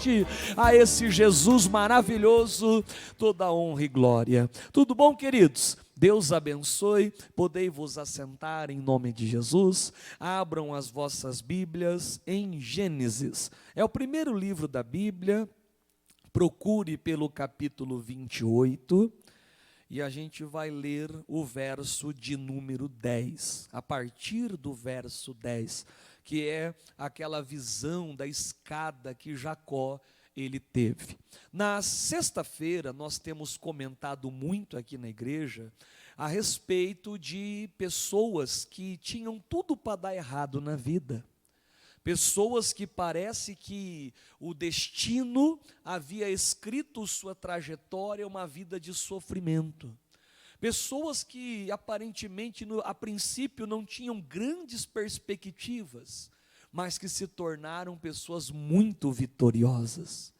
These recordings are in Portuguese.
forte a esse Jesus maravilhoso, toda honra e glória. Tudo bom, queridos? Deus abençoe, podei vos assentar em nome de Jesus. Abram as vossas Bíblias em Gênesis, é o primeiro livro da Bíblia. Procure pelo capítulo 28, e a gente vai ler o verso de número 10, a partir do verso 10, que é aquela visão da escada que Jacó ele teve. Na sexta-feira nós temos comentado muito aqui na igreja a respeito de pessoas que tinham tudo para dar errado na vida. Pessoas que parece que o destino havia escrito sua trajetória, uma vida de sofrimento. Pessoas que aparentemente, a princípio, não tinham grandes perspectivas, mas que se tornaram pessoas muito vitoriosas.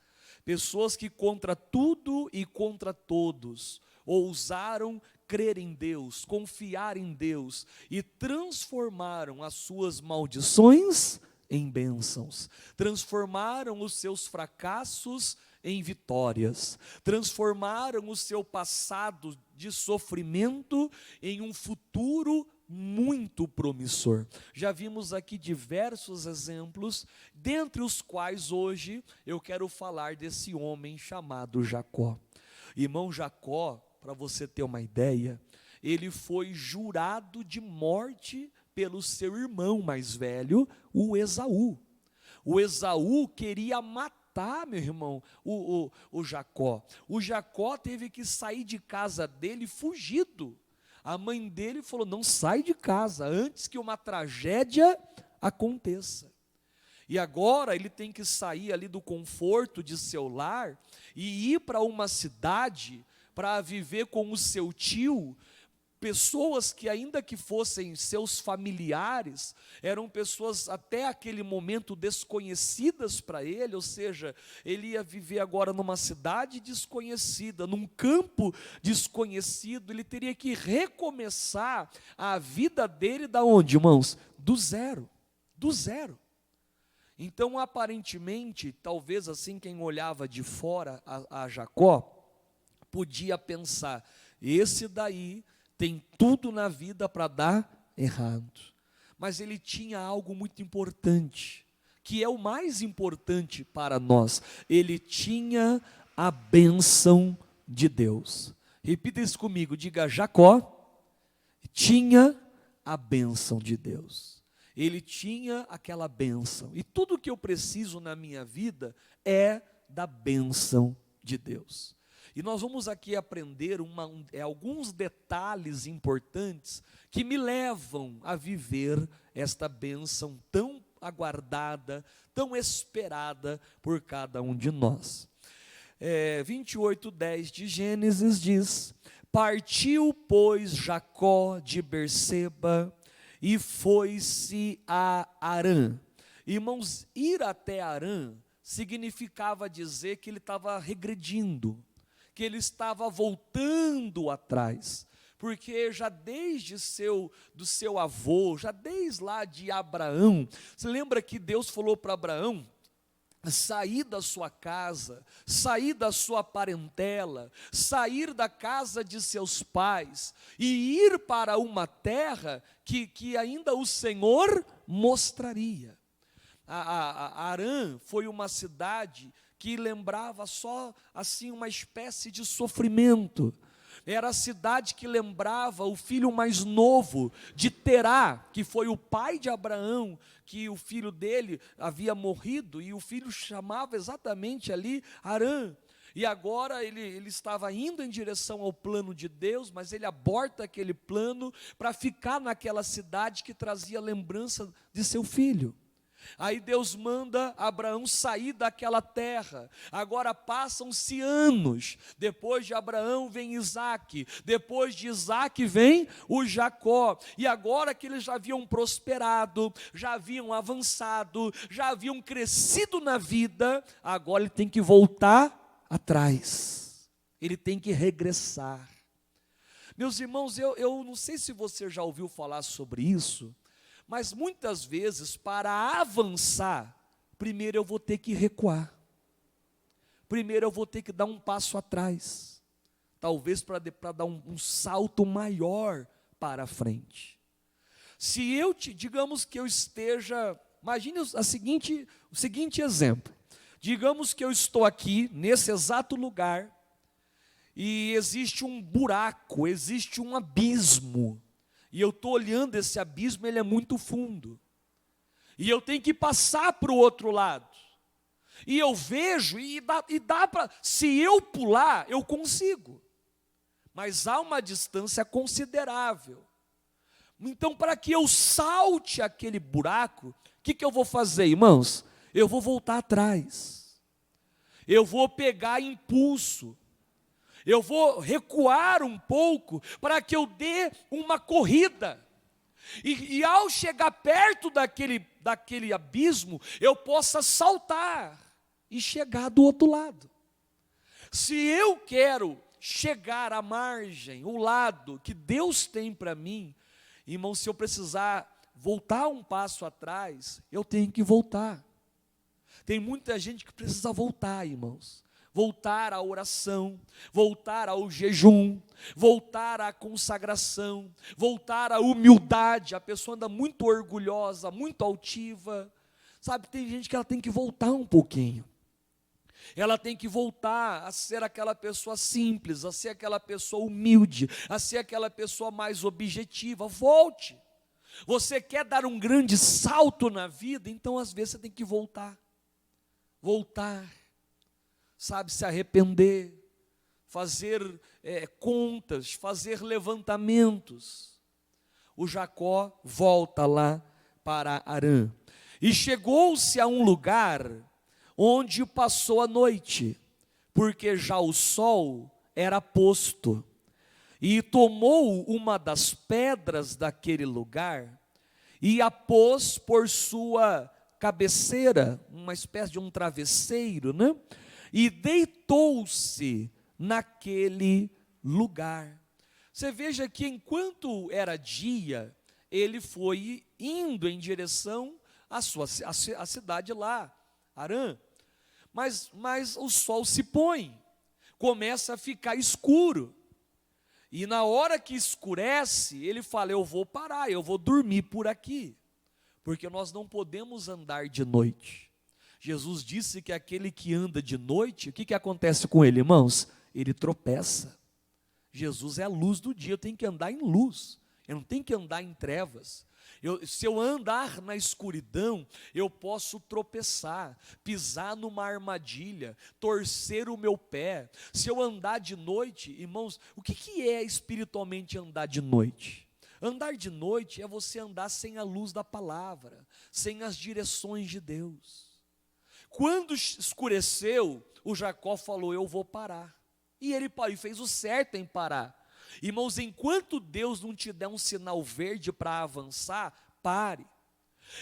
Pessoas que contra tudo e contra todos, ousaram crer em Deus, confiar em Deus, e transformaram as suas maldições em bênçãos, transformaram os seus fracassos em vitórias, transformaram o seu passado de sofrimento em um futuro muito promissor. Já vimos aqui diversos exemplos, dentre os quais hoje eu quero falar desse homem chamado Jacó. Irmão, Jacó, para você ter uma ideia, ele foi jurado de morte pelo seu irmão mais velho, o Esaú. O Esaú queria matar, meu irmão, o Jacó. O Jacó teve que sair de casa dele fugido. A mãe dele falou: não sai de casa antes que uma tragédia aconteça. E agora ele tem que sair ali do conforto de seu lar e ir para uma cidade para viver com o seu tio. Pessoas que, ainda que fossem seus familiares, eram pessoas até aquele momento desconhecidas para ele, ou seja, ele ia viver agora numa cidade desconhecida, num campo desconhecido. Ele teria que recomeçar a vida dele da onde, irmãos? Do zero, do zero. Então, aparentemente, talvez assim, quem olhava de fora a Jacó, podia pensar: esse daí tem tudo na vida para dar errado. Mas ele tinha algo muito importante, que é o mais importante para nós. Ele tinha a bênção de Deus. Repita isso comigo, diga: Jacó tinha a bênção de Deus. Ele tinha aquela bênção. E tudo que eu preciso na minha vida é da bênção de Deus. E nós vamos aqui aprender alguns detalhes importantes que me levam a viver esta bênção tão aguardada, tão esperada por cada um de nós. 28:10 de Gênesis diz: partiu, pois, Jacó de Berseba e foi-se a Harã. Irmãos, ir até Harã significava dizer que ele estava regredindo, que ele estava voltando atrás, porque já desde do seu avô, já desde lá de Abraão, você lembra que Deus falou para Abraão sair da sua casa, sair da sua parentela, sair da casa de seus pais e ir para uma terra que ainda o Senhor mostraria. Harã foi uma cidade que lembrava só assim uma espécie de sofrimento. Era a cidade que lembrava o filho mais novo de Terá, que foi o pai de Abraão, que o filho dele havia morrido, e o filho chamava exatamente ali Harã. E agora ele estava indo em direção ao plano de Deus, mas ele aborta aquele plano para ficar naquela cidade que trazia lembrança de seu filho. Aí Deus manda Abraão sair daquela terra. Agora passam-se anos. Depois de Abraão vem Isaque. Depois de Isaque vem o Jacó. E agora que eles já haviam prosperado, já haviam avançado, já haviam crescido na vida, agora ele tem que voltar atrás. Ele tem que regressar. Meus irmãos, eu não sei se você já ouviu falar sobre isso, mas muitas vezes, para avançar, primeiro eu vou ter que recuar. primeiro eu vou ter que dar um passo atrás, talvez para dar um salto maior para frente. Se eu digamos que eu esteja, imagine o seguinte exemplo, digamos que eu estou aqui, nesse exato lugar, e existe um buraco, existe um abismo, e eu estou olhando esse abismo, ele é muito fundo, e eu tenho que passar para o outro lado, e eu vejo, e dá para, se eu pular, eu consigo, mas há uma distância considerável. Então, para que eu salte aquele buraco, o que eu vou fazer, irmãos? Eu vou voltar atrás, eu vou pegar impulso, eu vou recuar um pouco, para que eu dê uma corrida, e ao chegar perto daquele abismo, eu possa saltar, e chegar do outro lado. Se eu quero chegar à margem, o lado que Deus tem para mim, irmão, se eu precisar voltar um passo atrás, eu tenho que voltar. Tem muita gente que precisa voltar, irmãos. Voltar à oração, voltar ao jejum, voltar à consagração, voltar à humildade. A pessoa anda muito orgulhosa, muito altiva. Sabe, tem gente que ela tem que voltar um pouquinho. Ela tem que voltar a ser aquela pessoa simples, a ser aquela pessoa humilde, a ser aquela pessoa mais objetiva. Volte. Você quer dar um grande salto na vida, então às vezes você tem que voltar. Voltar, sabe, se arrepender, fazer contas, fazer levantamentos. O Jacó volta lá para Harã. E chegou-se a um lugar onde passou a noite, porque já o sol era posto, e tomou uma das pedras daquele lugar, e a pôs por sua cabeceira, uma espécie de um travesseiro, né? E deitou-se naquele lugar. Você veja que enquanto era dia, ele foi indo em direção à cidade lá, Harã. Mas o sol se põe, começa a ficar escuro, e na hora que escurece, ele fala, eu vou parar, eu vou dormir por aqui, porque nós não podemos andar de noite. Jesus disse que aquele que anda de noite, o que acontece com ele, irmãos? Ele tropeça. Jesus é a luz do dia, eu tenho que andar em luz, eu não tenho que andar em trevas. Se eu andar na escuridão, eu posso tropeçar, pisar numa armadilha, torcer o meu pé. Se eu andar de noite, irmãos, o que é espiritualmente andar de noite? Andar de noite é você andar sem a luz da palavra, sem as direções de Deus. Quando escureceu, o Jacó falou, eu vou parar. E ele parou, e fez o certo em parar. Irmãos, enquanto Deus não te der um sinal verde para avançar, pare.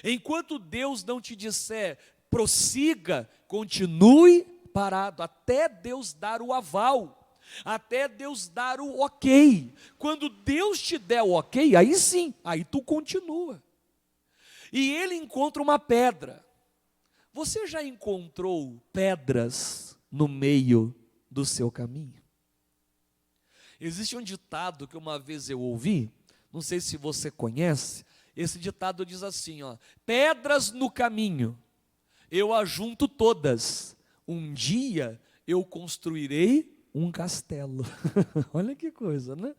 Enquanto Deus não te disser, prossiga, continue parado, até Deus dar o aval, até Deus dar o ok. Quando Deus te der o ok, aí sim, aí tu continua. E ele encontra uma pedra. Você já encontrou pedras no meio do seu caminho? Existe um ditado que uma vez eu ouvi, não sei se você conhece, esse ditado diz assim, ó, pedras no caminho, eu ajunto todas, um dia eu construirei um castelo. Olha que coisa, né?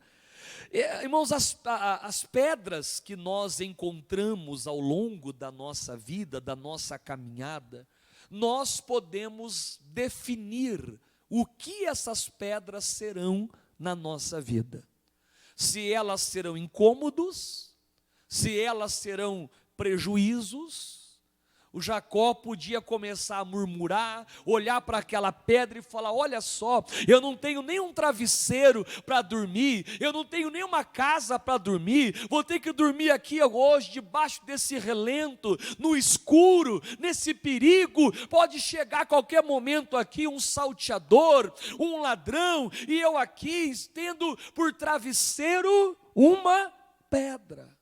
Irmãos, as pedras que nós encontramos ao longo da nossa vida, da nossa caminhada, nós podemos definir o que essas pedras serão na nossa vida. Se elas serão incômodos, se elas serão prejuízos. O Jacó podia começar a murmurar, olhar para aquela pedra e falar, olha só, eu não tenho nem um travesseiro para dormir, eu não tenho nem uma casa para dormir, vou ter que dormir aqui hoje, debaixo desse relento, no escuro, nesse perigo, pode chegar a qualquer momento aqui um salteador, um ladrão, e eu aqui tendo por travesseiro uma pedra.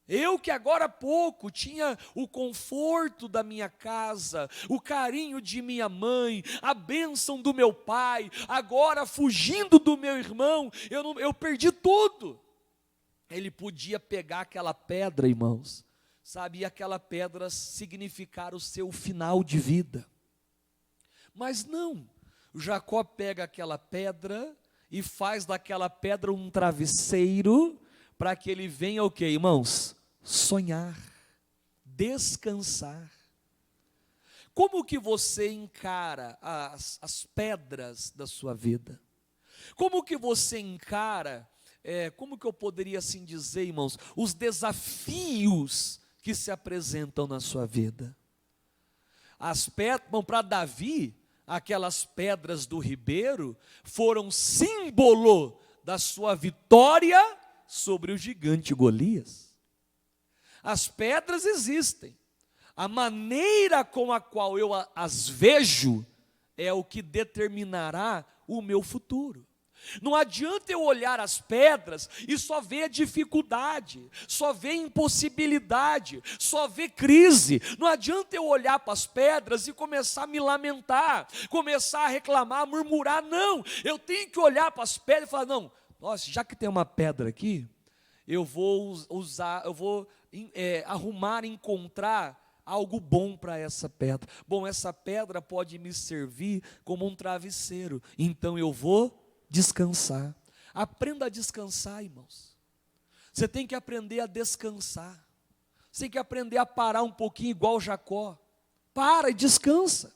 Eu que agora há pouco tinha o conforto da minha casa, o carinho de minha mãe, a bênção do meu pai, agora fugindo do meu irmão, eu perdi tudo. Ele podia pegar aquela pedra, irmãos, sabe, e aquela pedra significar o seu final de vida. Mas não, Jacó pega aquela pedra e faz daquela pedra um travesseiro, para que ele venha o quê, irmãos? Sonhar, descansar. Como que você encara as pedras da sua vida? Como que você encara, como que eu poderia assim dizer, irmãos, os desafios que se apresentam na sua vida? As pedras, bom, para Davi, aquelas pedras do ribeiro foram símbolo da sua vitória sobre o gigante Golias. As pedras existem, a maneira com a qual eu as vejo é o que determinará o meu futuro. Não adianta eu olhar as pedras e só ver a dificuldade, só ver impossibilidade, só ver crise. Não adianta eu olhar para as pedras e começar a me lamentar, começar a reclamar, murmurar. Não, eu tenho que olhar para as pedras e falar, não, nossa, já que tem uma pedra aqui, eu vou arrumar, encontrar algo bom para essa pedra. Bom, essa pedra pode me servir como um travesseiro, então eu vou descansar. Aprenda a descansar, irmãos. Você tem que aprender a descansar. Você tem que aprender a parar um pouquinho, igual Jacó. Para e descansa.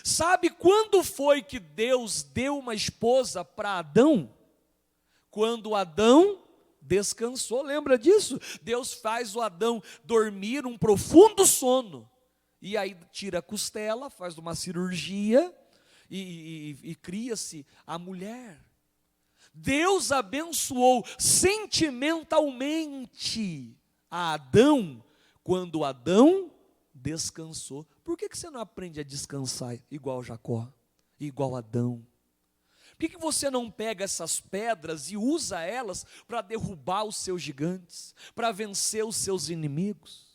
Sabe quando foi que Deus deu uma esposa para Adão? Quando Adão descansou, lembra disso? Deus faz o Adão dormir um profundo sono, e aí tira a costela, faz uma cirurgia, e cria-se a mulher. Deus abençoou sentimentalmente a Adão, quando Adão descansou. Por que você não aprende a descansar igual Jacó, igual Adão? Por que você não pega essas pedras e usa elas para derrubar os seus gigantes, para vencer os seus inimigos?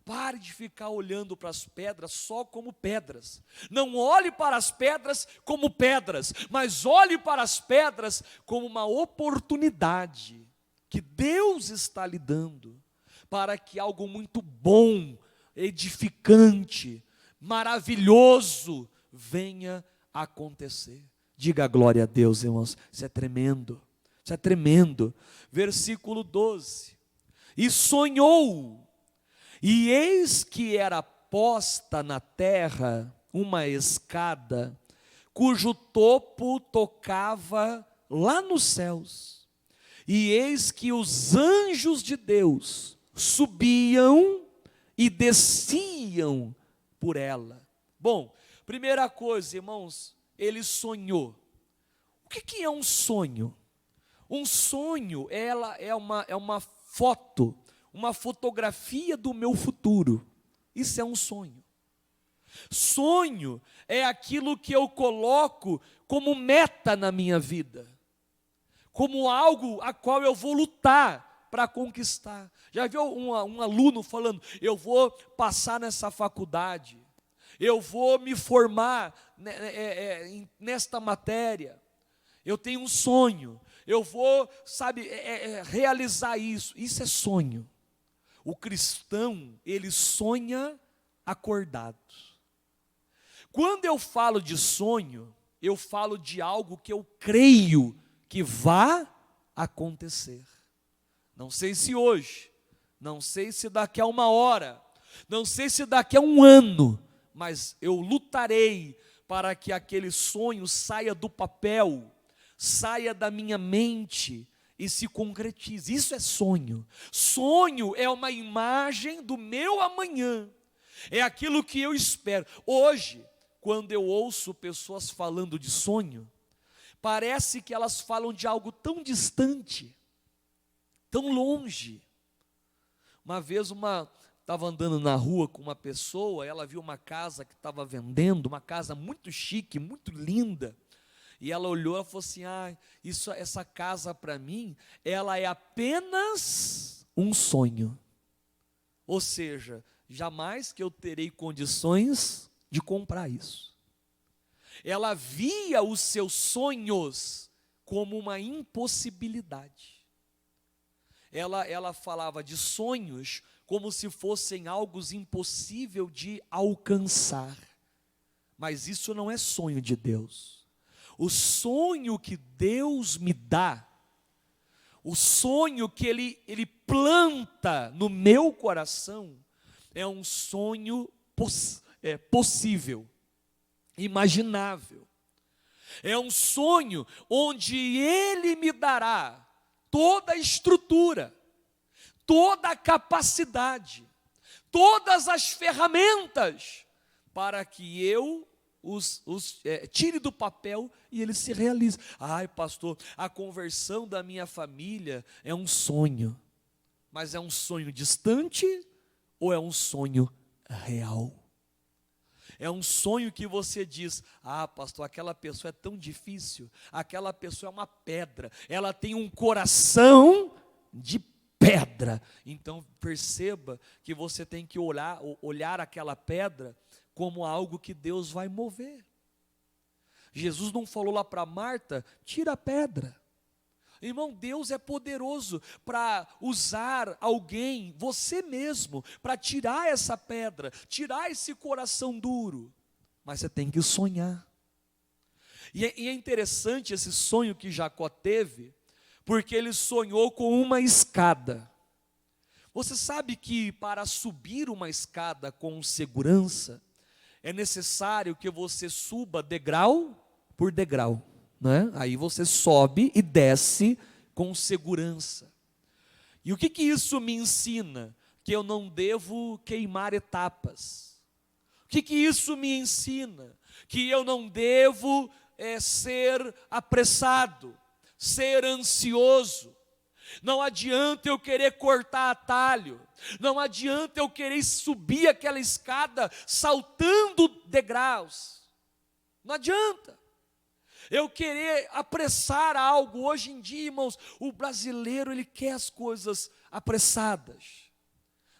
Pare de ficar olhando para as pedras só como pedras. Não olhe para as pedras como pedras, mas olhe para as pedras como uma oportunidade que Deus está lhe dando para que algo muito bom, edificante, maravilhoso venha a acontecer. Diga glória a Deus, irmãos. Isso é tremendo. Isso é tremendo. Versículo 12. E sonhou, e eis que era posta na terra uma escada, cujo topo tocava lá nos céus. E eis que os anjos de Deus subiam e desciam por ela. Bom, primeira coisa, irmãos, ele sonhou. O que é um sonho? Um sonho, ela é uma foto, uma fotografia do meu futuro. Isso é um sonho. Sonho é aquilo que eu coloco como meta na minha vida, como algo a qual eu vou lutar para conquistar. Já viu um aluno falando, eu vou passar nessa faculdade, eu vou me formar nesta matéria, eu tenho um sonho, eu vou, realizar isso. Isso é sonho. O cristão, ele sonha acordado. Quando eu falo de sonho, eu falo de algo que eu creio que vá acontecer. Não sei se hoje, não sei se daqui a uma hora, não sei se daqui a um ano, mas eu lutarei para que aquele sonho saia do papel, saia da minha mente e se concretize. Isso é sonho. Sonho é uma imagem do meu amanhã, é aquilo que eu espero. Hoje, quando eu ouço pessoas falando de sonho, parece que elas falam de algo tão distante, tão longe. Uma vez estava andando na rua com uma pessoa, ela viu uma casa que estava vendendo, uma casa muito chique, muito linda, e ela olhou e falou assim, essa casa para mim, ela é apenas um sonho. Ou seja, jamais que eu terei condições de comprar isso. Ela via os seus sonhos como uma impossibilidade. Ela falava de sonhos como se fossem algo impossível de alcançar. Mas isso não é sonho de Deus. O sonho que Deus me dá, o sonho que Ele planta no meu coração, é um sonho possível, imaginável. É um sonho onde Ele me dará toda a estrutura, toda a capacidade, todas as ferramentas para que eu tire do papel e ele se realize. Ai, pastor, a conversão da minha família é um sonho, mas é um sonho distante ou é um sonho real? É um sonho que você diz: ah, pastor, aquela pessoa é tão difícil, aquela pessoa é uma pedra, ela tem um coração de pedra. Então perceba que você tem que olhar aquela pedra como algo que Deus vai mover. Jesus não falou lá para Marta: tira a pedra. Irmão, Deus é poderoso para usar alguém, você mesmo, para tirar essa pedra, tirar esse coração duro. Mas você tem que sonhar. E é interessante esse sonho que Jacó teve, porque ele sonhou com uma escada. Você sabe que para subir uma escada com segurança, é necessário que você suba degrau por degrau, né? Aí você sobe e desce com segurança. E o que isso me ensina? Que eu não devo queimar etapas. O que isso me ensina? Que eu não devo ser apressado, ser ansioso. Não adianta eu querer cortar atalho, não adianta eu querer subir aquela escada saltando degraus, não adianta eu querer apressar algo. Hoje em dia, irmãos, o brasileiro, ele quer as coisas apressadas.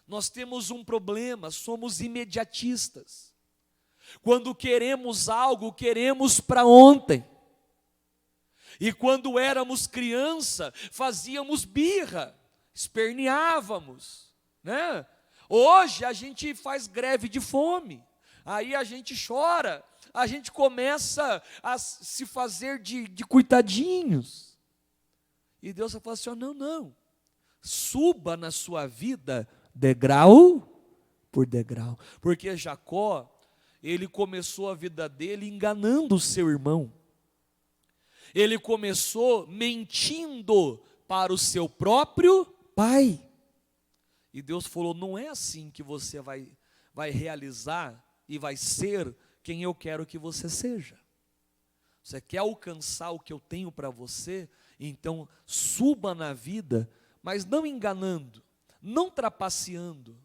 Nós temos um problema, somos imediatistas. Quando queremos algo, queremos para ontem. E quando éramos criança, fazíamos birra, esperneávamos, né? Hoje a gente faz greve de fome, aí a gente chora, a gente começa a se fazer de coitadinhos. E Deus fala assim: não, suba na sua vida degrau por degrau. Porque Jacó, ele começou a vida dele enganando o seu irmão. Ele começou mentindo para o seu próprio pai. E Deus falou: não é assim que você vai realizar e vai ser quem eu quero que você seja. Você quer alcançar o que eu tenho para você? Então suba na vida, mas não enganando, não trapaceando.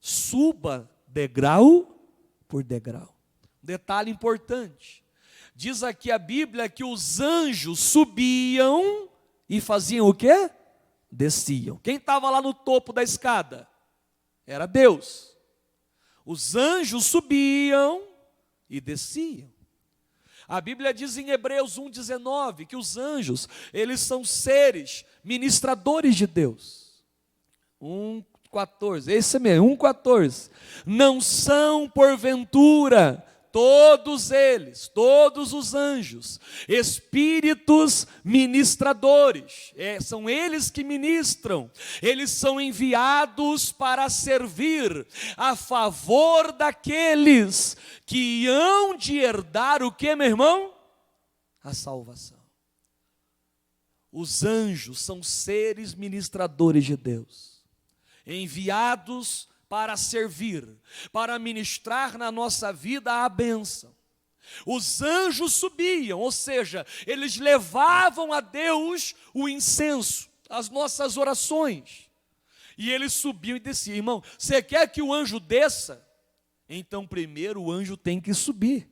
Suba degrau por degrau. Detalhe importante. Diz aqui a Bíblia que os anjos subiam e faziam o quê? Desciam. Quem estava lá no topo da escada? Era Deus. Os anjos subiam e desciam. A Bíblia diz em Hebreus 1,19 que os anjos, eles são seres ministradores de Deus. 1,14, esse mesmo, 1,14. Não são porventura todos eles, todos os anjos, espíritos ministradores, são eles que ministram, eles são enviados para servir a favor daqueles que hão de herdar o que, meu irmão? A salvação. Os anjos são seres ministradores de Deus, enviados para servir, para ministrar na nossa vida a bênção. Os anjos subiam, ou seja, eles levavam a Deus o incenso, as nossas orações. E eles subiam e desciam. Irmão, você quer que o anjo desça? Então primeiro o anjo tem que subir.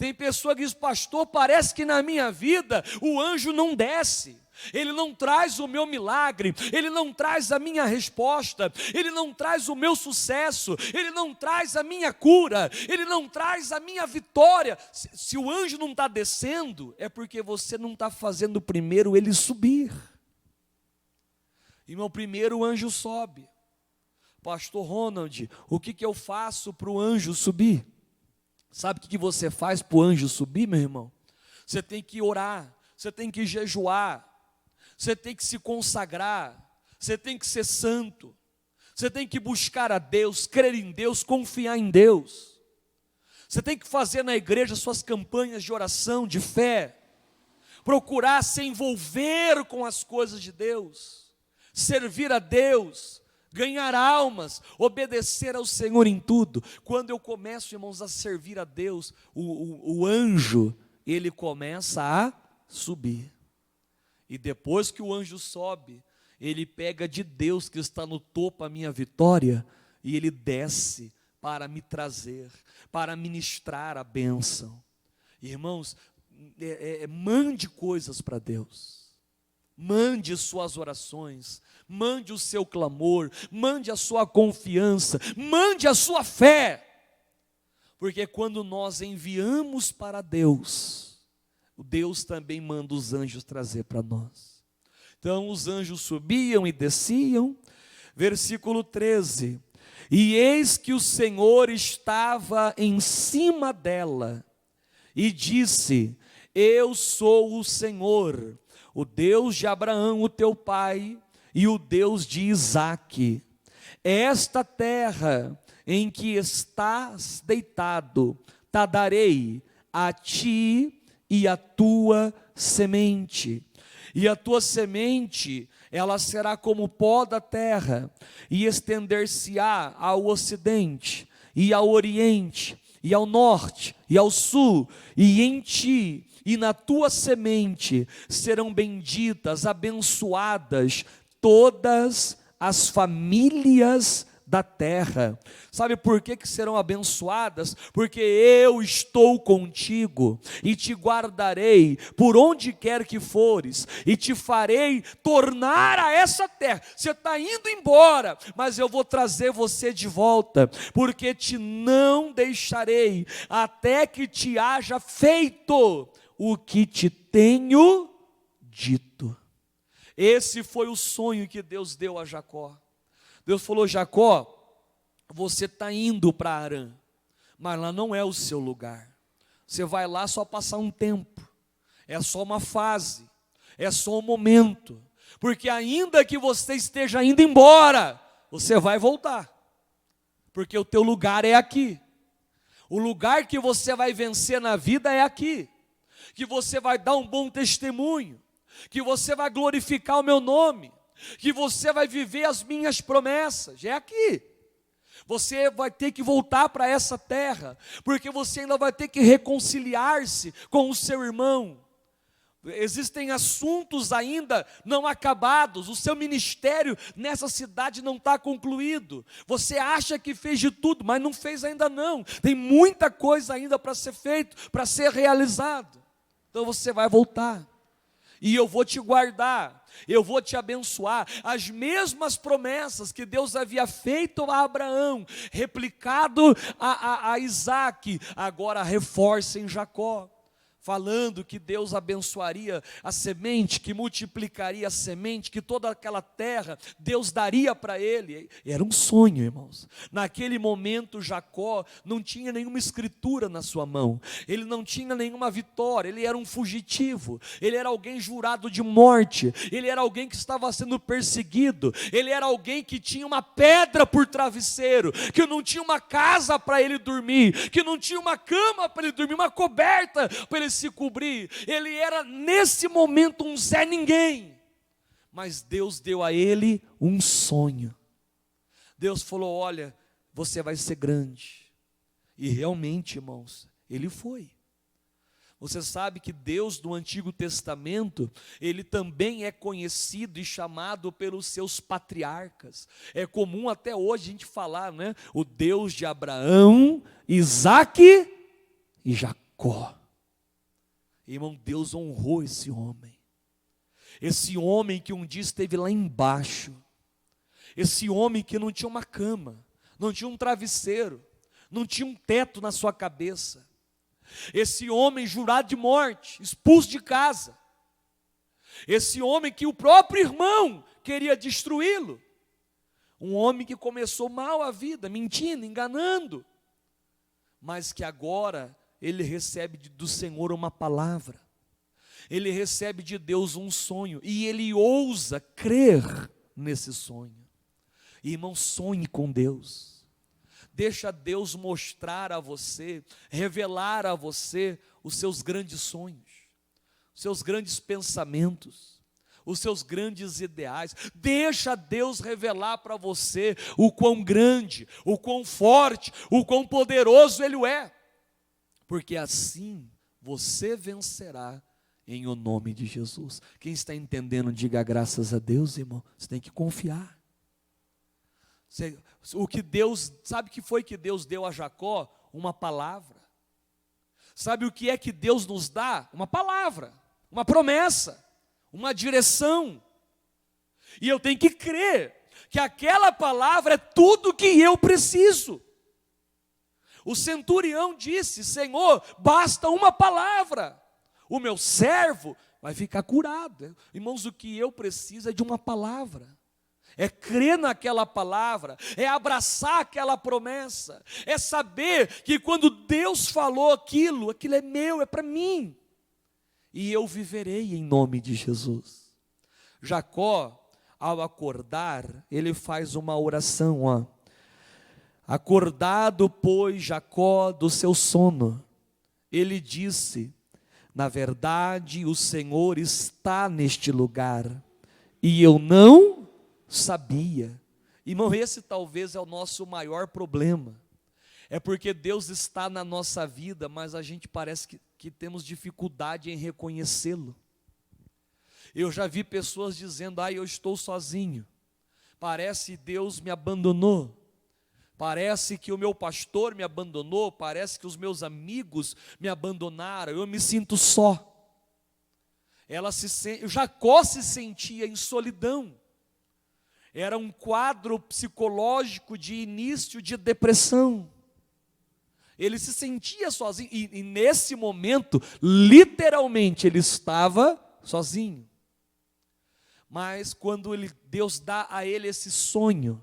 Tem pessoa que diz: pastor, parece que na minha vida o anjo não desce. Ele não traz o meu milagre, Ele não traz a minha resposta, Ele não traz o meu sucesso, Ele não traz a minha cura, Ele não traz a minha vitória. Se o anjo não está descendo, é porque você não está fazendo primeiro ele subir. Irmão, primeiro o anjo sobe. Pastor Ronald, o que eu faço para o anjo subir? Sabe o que você faz para o anjo subir, meu irmão? Você tem que orar, você tem que jejuar, você tem que se consagrar, você tem que ser santo, você tem que buscar a Deus, crer em Deus, confiar em Deus. Você tem que fazer na igreja suas campanhas de oração, de fé, procurar se envolver com as coisas de Deus, servir a Deus, ganhar almas, obedecer ao Senhor em tudo. Quando eu começo, irmãos, a servir a Deus, o anjo, ele começa a subir. E depois que o anjo sobe, ele pega de Deus que está no topo a minha vitória, e ele desce para me trazer, para ministrar a bênção. Irmãos, mande coisas para Deus, mande suas orações, mande o seu clamor, mande a sua confiança, mande a sua fé, porque quando nós enviamos para Deus, Deus também manda os anjos trazer para nós. Então os anjos subiam e desciam. Versículo 13: e eis que o Senhor estava em cima dela, e disse: eu sou o Senhor, o Deus de Abraão, o teu pai, e o Deus de Isaque. Esta terra em que estás deitado, te darei a ti e a tua semente. E a tua semente, ela será como o pó da terra, e estender-se-á ao ocidente, e ao oriente, e ao norte, e ao sul, e em ti e na tua semente serão benditas, abençoadas todas as famílias da terra. Sabe por que serão abençoadas? Porque eu estou contigo, e te guardarei por onde quer que fores, e te farei tornar a essa terra. Você está indo embora, mas eu vou trazer você de volta, porque te não deixarei, até que te haja feito o que te tenho dito. Esse foi o sonho que Deus deu a Jacó. Deus falou: Jacó, você está indo para Harã, mas lá não é o seu lugar. Você vai lá só passar um tempo, é só uma fase, é só um momento, porque ainda que você esteja indo embora, você vai voltar, porque o teu lugar é aqui. O lugar que você vai vencer na vida é aqui, que você vai dar um bom testemunho, que você vai glorificar o meu nome, que você vai viver as minhas promessas, é aqui. Você vai ter que voltar para essa terra, porque você ainda vai ter que reconciliar-se com o seu irmão. Existem assuntos ainda não acabados, o seu ministério nessa cidade não está concluído. Você acha que fez de tudo, mas não fez ainda não. Tem muita coisa ainda para ser feito, para ser realizado. Então você vai voltar. E eu vou te guardar, eu vou te abençoar. As mesmas promessas que Deus havia feito a Abraão, replicado a Isaque, agora reforça em Jacó, falando que Deus abençoaria a semente, que multiplicaria a semente, que toda aquela terra Deus daria para ele. Era um sonho, irmãos. Naquele momento Jacó não tinha nenhuma escritura na sua mão, ele não tinha nenhuma vitória, ele era um fugitivo, ele era alguém jurado de morte, ele era alguém que estava sendo perseguido, ele era alguém que tinha uma pedra por travesseiro, que não tinha uma casa para ele dormir, que não tinha uma cama para ele dormir, uma coberta para ele se cobrir. Ele era nesse momento um Zé Ninguém, mas Deus deu a ele um sonho. Deus falou: olha, você vai ser grande. E realmente, irmãos, ele foi. Você sabe que Deus do Antigo Testamento, ele também é conhecido e chamado pelos seus patriarcas. É comum até hoje a gente falar, né? O Deus de Abraão, Isaque e Jacó. Jacó. Irmão, Deus honrou esse homem. Esse homem que um dia esteve lá embaixo. Esse homem que não tinha uma cama, não tinha um travesseiro, não tinha um teto na sua cabeça. Esse homem jurado de morte, expulso de casa. Esse homem que o próprio irmão queria destruí-lo. Um homem que começou mal a vida, mentindo, enganando. Mas que agora ele recebe do Senhor uma palavra. Ele recebe de Deus um sonho. E ele ousa crer nesse sonho. Irmão, sonhe com Deus. Deixa Deus mostrar a você, revelar a você os seus grandes sonhos, os seus grandes pensamentos, os seus grandes ideais. Deixa Deus revelar para você o quão grande, o quão forte, o quão poderoso Ele é. Porque assim você vencerá em o nome de Jesus. Quem está entendendo, diga graças a Deus, irmão. Você tem que confiar. O que Deus, sabe o que foi que Deus deu a Jacó? Uma palavra. Sabe o que é que Deus nos dá? Uma palavra, uma promessa, uma direção. E eu tenho que crer que aquela palavra é tudo que eu preciso. O centurião disse: Senhor, basta uma palavra, o meu servo vai ficar curado. Irmãos, o que eu preciso é de uma palavra. É crer naquela palavra, é abraçar aquela promessa, é saber que quando Deus falou aquilo é meu, é para mim, e eu viverei em nome de Jesus. Jacó, ao acordar, ele faz uma oração, ó. Acordado, pois, Jacó do seu sono, ele disse: na verdade, o Senhor está neste lugar, e eu não sabia. Irmão, esse talvez é o nosso maior problema. É porque Deus está na nossa vida, mas a gente parece que temos dificuldade em reconhecê-lo. Eu já vi pessoas dizendo: eu estou sozinho, parece que Deus me abandonou, parece que o meu pastor me abandonou, parece que os meus amigos me abandonaram, eu me sinto só. Jacó se sentia em solidão. Era um quadro psicológico de início de depressão. Ele se sentia sozinho, e nesse momento, literalmente, ele estava sozinho. Mas quando Deus dá a ele esse sonho,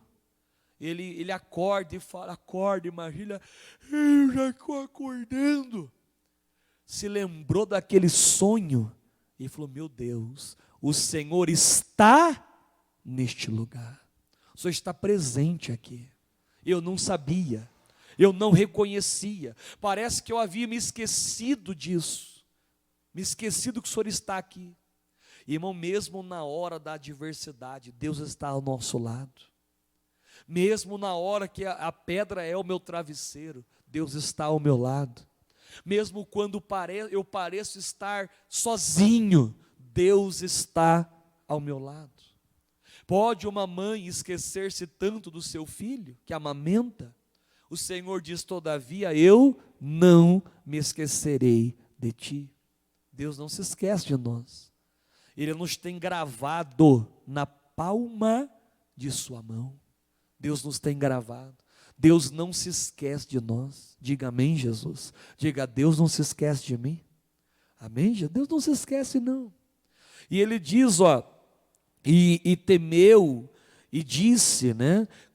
ele acorda e fala: acorda, imagina, eu já estou acordando. Se lembrou daquele sonho, e falou: meu Deus, o Senhor está neste lugar, o Senhor está presente aqui. Eu não sabia, eu não reconhecia, parece que eu havia me esquecido disso, me esquecido que o Senhor está aqui. Irmão, mesmo na hora da adversidade, Deus está ao nosso lado. Mesmo na hora que a pedra é o meu travesseiro, Deus está ao meu lado. Mesmo quando eu pareço estar sozinho, Deus está ao meu lado. Pode uma mãe esquecer-se tanto do seu filho, que amamenta? O Senhor diz: todavia eu não me esquecerei de ti. Deus não se esquece de nós. Ele nos tem gravado na palma de sua mão. Deus nos tem gravado. Deus não se esquece de nós. Diga amém, Jesus. Diga: Deus não se esquece de mim. Amém? Deus não se esquece, não. E ele diz, e temeu, e disse,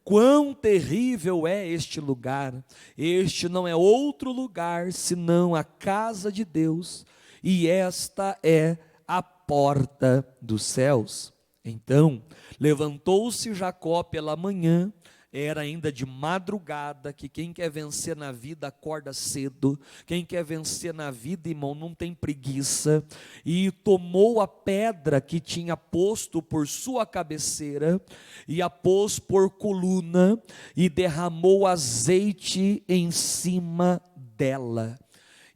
quão terrível é este lugar. Este não é outro lugar, senão a casa de Deus, e esta é a porta dos céus. Então, levantou-se Jacó pela manhã, era ainda de madrugada, que quem quer vencer na vida acorda cedo, quem quer vencer na vida, irmão, não tem preguiça, e tomou a pedra que tinha posto por sua cabeceira, e a pôs por coluna, e derramou azeite em cima dela,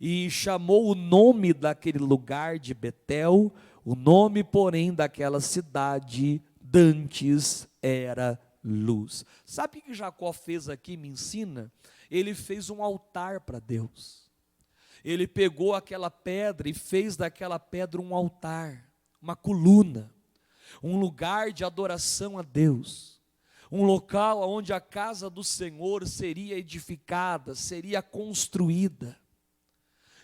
e chamou o nome daquele lugar de Betel. O nome, porém, daquela cidade dantes era Luz. Sabe o que Jacó fez aqui, me ensina? Ele fez um altar para Deus. ele pegou aquela pedra e fez daquela pedra um altar, uma coluna, um lugar de adoração a Deus, um local onde a casa do Senhor seria edificada, seria construída.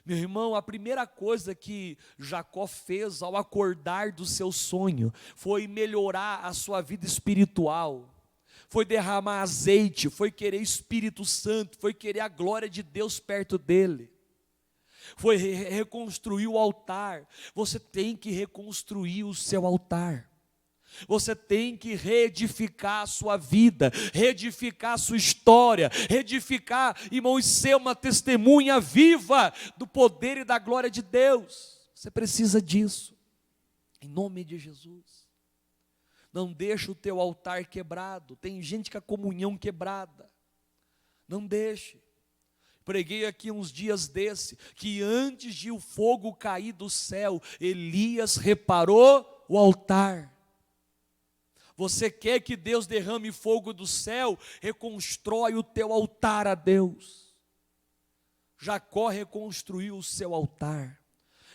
Meu irmão, a primeira coisa que Jacó fez ao acordar do seu sonho foi melhorar a sua vida espiritual, foi derramar azeite, foi querer Espírito Santo, foi querer a glória de Deus perto dele, foi reconstruir o altar. Você tem que reconstruir o seu altar. Você tem que reedificar a sua vida, reedificar a sua história, reedificar, irmão, e ser uma testemunha viva do poder e da glória de Deus. Você precisa disso, em nome de Jesus. Não deixe o teu altar quebrado. Tem gente com a comunhão quebrada. Não deixe. Preguei aqui uns dias desse, que antes de o fogo cair do céu, Elias reparou o altar. Você quer que Deus derrame fogo do céu? Reconstrói o teu altar a Deus. Jacó reconstruiu o seu altar,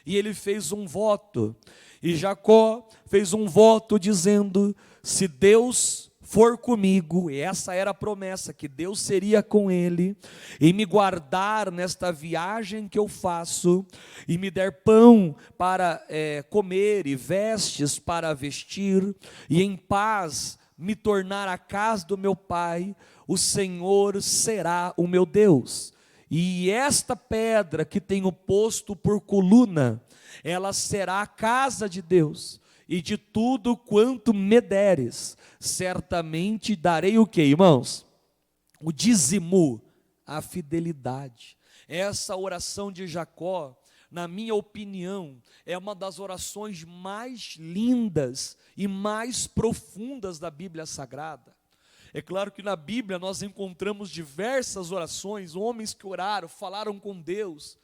e ele fez um voto, e Jacó fez um voto dizendo: se Deus for comigo, e essa era a promessa, que Deus seria com ele, e me guardar nesta viagem que eu faço, e me der pão para comer, e vestes para vestir, e em paz me tornar a casa do meu pai, o Senhor será o meu Deus, e esta pedra que tenho posto por coluna, ela será a casa de Deus, e de tudo quanto me deres, certamente darei o que, irmãos? O dízimo, a fidelidade. Essa oração de Jacó, na minha opinião, é uma das orações mais lindas e mais profundas da Bíblia Sagrada. É claro que na Bíblia nós encontramos diversas orações, homens que oraram, falaram com Deus.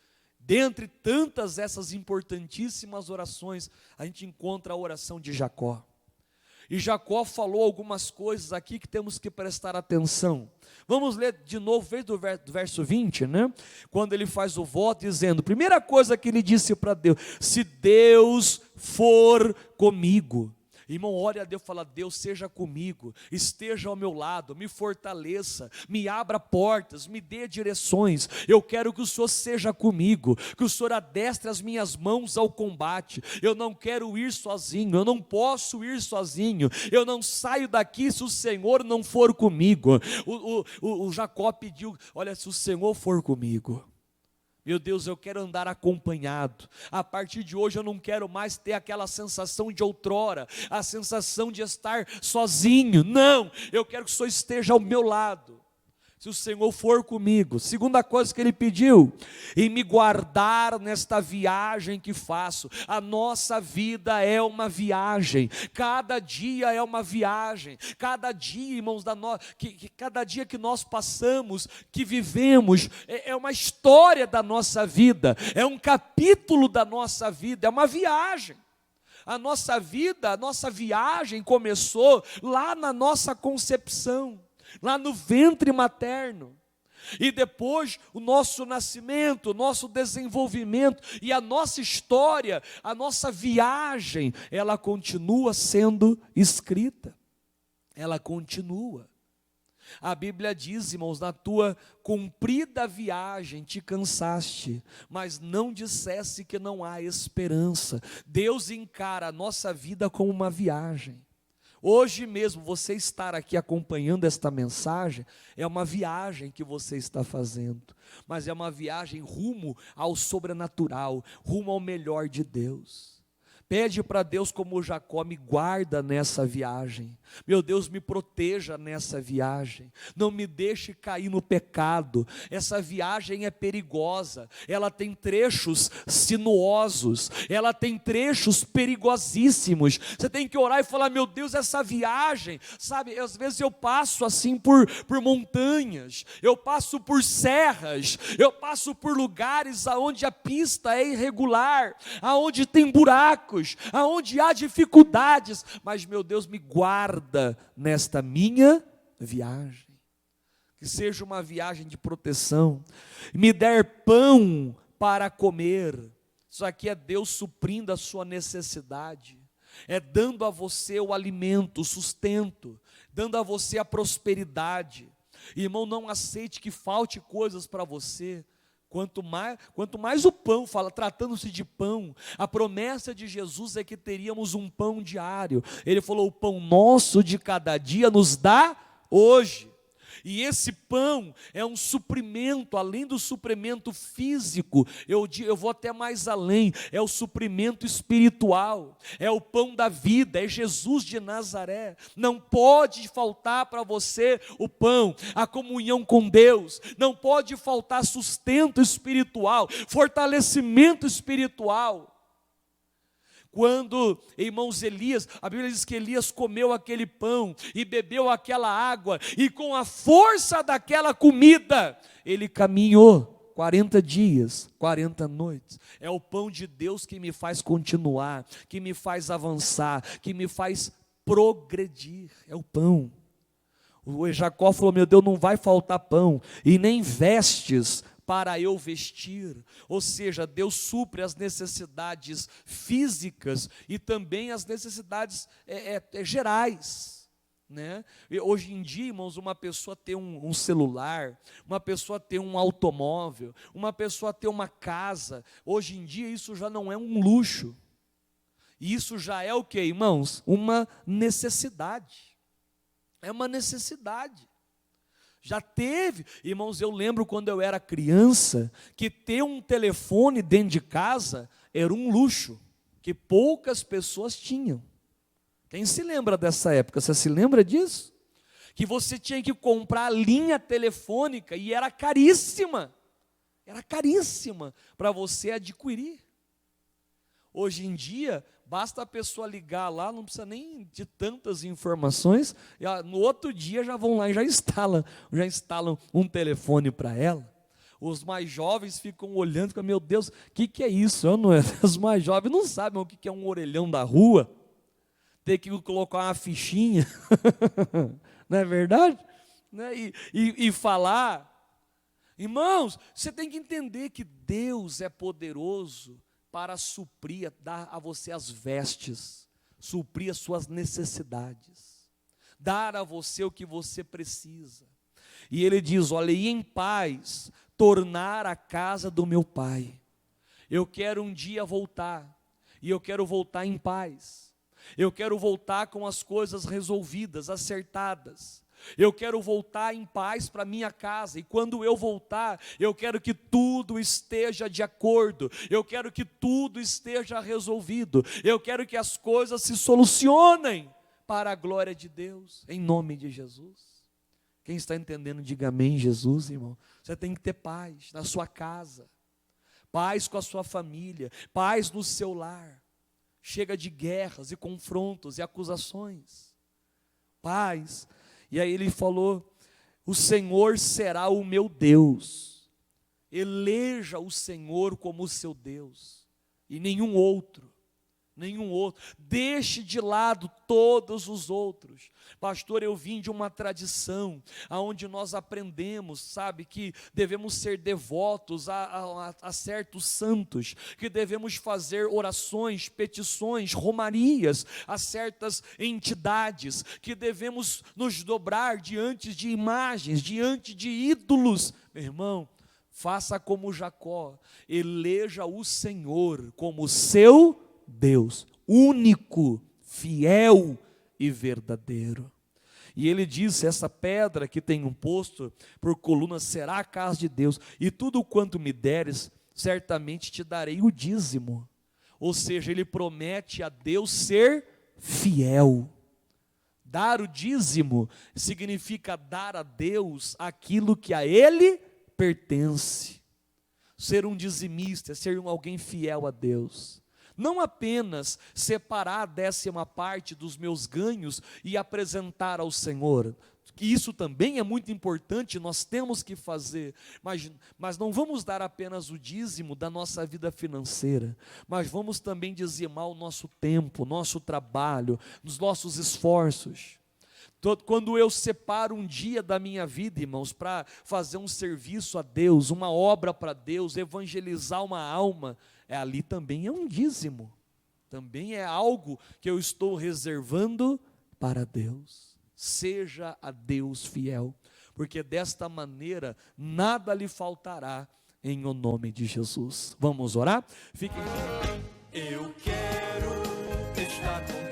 Dentre tantas essas importantíssimas orações, a gente encontra a oração de Jacó. E Jacó falou algumas coisas aqui que temos que prestar atenção. Vamos ler de novo, desde o verso 20, né? Quando ele faz o voto dizendo, primeira coisa que ele disse para Deus: se Deus for comigo. Irmão, ore a Deus e fala: Deus, seja comigo, esteja ao meu lado, me fortaleça, me abra portas, me dê direções. Eu quero que o Senhor seja comigo, que o Senhor adestre as minhas mãos ao combate. Eu não quero ir sozinho, eu não posso ir sozinho, eu não saio daqui se o Senhor não for comigo. O Jacó pediu: olha, se o Senhor for comigo, meu Deus, eu quero andar acompanhado. A partir de hoje eu não quero mais ter aquela sensação de outrora, a sensação de estar sozinho. Não, eu quero que o Senhor esteja ao meu lado. Se o Senhor for comigo. Segunda coisa que ele pediu: e me guardar nesta viagem que faço. A nossa vida é uma viagem, cada dia é uma viagem, cada dia, irmãos, cada dia que nós passamos, que vivemos, é uma história da nossa vida, é um capítulo da nossa vida, é uma viagem. A nossa vida, a nossa viagem começou lá na nossa concepção, lá no ventre materno, e depois o nosso nascimento, o nosso desenvolvimento e a nossa história, a nossa viagem, ela continua sendo escrita, ela continua. A Bíblia diz, irmãos, na tua comprida viagem te cansaste, mas não dissesse que não há esperança. Deus encara a nossa vida como uma viagem. Hoje mesmo, você estar aqui acompanhando esta mensagem, é uma viagem que você está fazendo, mas é uma viagem rumo ao sobrenatural, rumo ao melhor de Deus. Pede para Deus, como Jacó: me guarda nessa viagem, meu Deus, me proteja nessa viagem, não me deixe cair no pecado. Essa viagem é perigosa, ela tem trechos sinuosos, ela tem trechos perigosíssimos. Você tem que orar e falar: meu Deus, essa viagem, sabe, às vezes eu passo assim por montanhas, eu passo por serras, eu passo por lugares aonde a pista é irregular, aonde tem buracos, aonde há dificuldades, mas meu Deus, me guarda nesta minha viagem, que seja uma viagem de proteção. Me der pão para comer. Isso aqui é Deus suprindo a sua necessidade, é dando a você o alimento, o sustento, dando a você a prosperidade. Irmão, não aceite que falte coisas para você. Quanto mais o pão, tratando-se de pão, a promessa de Jesus é que teríamos um pão diário. Ele falou: o pão nosso de cada dia nos dá hoje. E esse pão é um suprimento, além do suprimento físico, eu vou até mais além, é o suprimento espiritual, é o pão da vida, é Jesus de Nazaré. Não pode faltar para você o pão, a comunhão com Deus, não pode faltar sustento espiritual, fortalecimento espiritual. Quando, irmãos, a Bíblia diz que Elias comeu aquele pão e bebeu aquela água, e com a força daquela comida, ele caminhou 40 dias, 40 noites. É o pão de Deus que me faz continuar, que me faz avançar, que me faz progredir. É o pão. O Jacó falou: meu Deus, não vai faltar pão, e nem vestes para eu vestir. Ou seja, Deus supre as necessidades físicas e também as necessidades gerais, né? E hoje em dia, irmãos, uma pessoa ter um celular, uma pessoa ter um automóvel, uma pessoa ter uma casa, hoje em dia isso já não é um luxo, isso já é o que, irmãos? Uma necessidade, é uma necessidade. Já teve, irmãos, eu lembro quando eu era criança, que ter um telefone dentro de casa era um luxo, que poucas pessoas tinham. Quem se lembra dessa época? Você se lembra disso? Que você tinha que comprar a linha telefônica e era caríssima para você adquirir. Hoje em dia, basta a pessoa ligar lá, não precisa nem de tantas informações, no outro dia já vão lá e já instalam um telefone para ela. Os mais jovens ficam olhando e ficam: meu Deus, o que é isso? Os mais jovens não sabem o que é um orelhão da rua, ter que colocar uma fichinha, não é verdade? Né? E falar. Irmãos, você tem que entender que Deus é poderoso para suprir, dar a você as vestes, suprir as suas necessidades, dar a você o que você precisa. E ele diz: olha, e em paz tornar a casa do meu pai. Eu quero um dia voltar, e eu quero voltar em paz. Eu quero voltar com as coisas resolvidas, acertadas. Eu quero voltar em paz para minha casa, e quando eu voltar, eu quero que tudo esteja de acordo, eu quero que tudo esteja resolvido, eu quero que as coisas se solucionem para a glória de Deus, em nome de Jesus. Quem está entendendo, diga amém, Jesus, irmão. Você tem que ter paz na sua casa, paz com a sua família, paz no seu lar. Chega de guerras e confrontos e acusações, paz. E aí ele falou: o Senhor será o meu Deus, eleja o Senhor como o seu Deus, e nenhum outro, deixe de lado todos os outros. Pastor, eu vim de uma tradição, onde nós aprendemos, sabe, que devemos ser devotos a certos santos, que devemos fazer orações, petições, romarias a certas entidades, que devemos nos dobrar diante de imagens, diante de ídolos. Meu irmão, faça como Jacó, eleja o Senhor como seu Deus, único, fiel e verdadeiro. E ele disse: essa pedra que tem um posto por coluna será a casa de Deus, e tudo quanto me deres, certamente te darei o dízimo. Ou seja, ele promete a Deus ser fiel. Dar o dízimo significa dar a Deus aquilo que a ele pertence. Ser um dizimista é ser alguém fiel a Deus. Não apenas separar a 10ª parte dos meus ganhos e apresentar ao Senhor, que isso também é muito importante, nós temos que fazer, mas não vamos dar apenas o dízimo da nossa vida financeira, mas vamos também dizimar o nosso tempo, o nosso trabalho, os nossos esforços. Quando eu separo um dia da minha vida, irmãos, para fazer um serviço a Deus, uma obra para Deus, evangelizar uma alma, ali também é um dízimo, também é algo que eu estou reservando para Deus. Seja a Deus fiel, porque desta maneira nada lhe faltará, em o nome de Jesus. Vamos orar? Fiquem. Eu quero estar com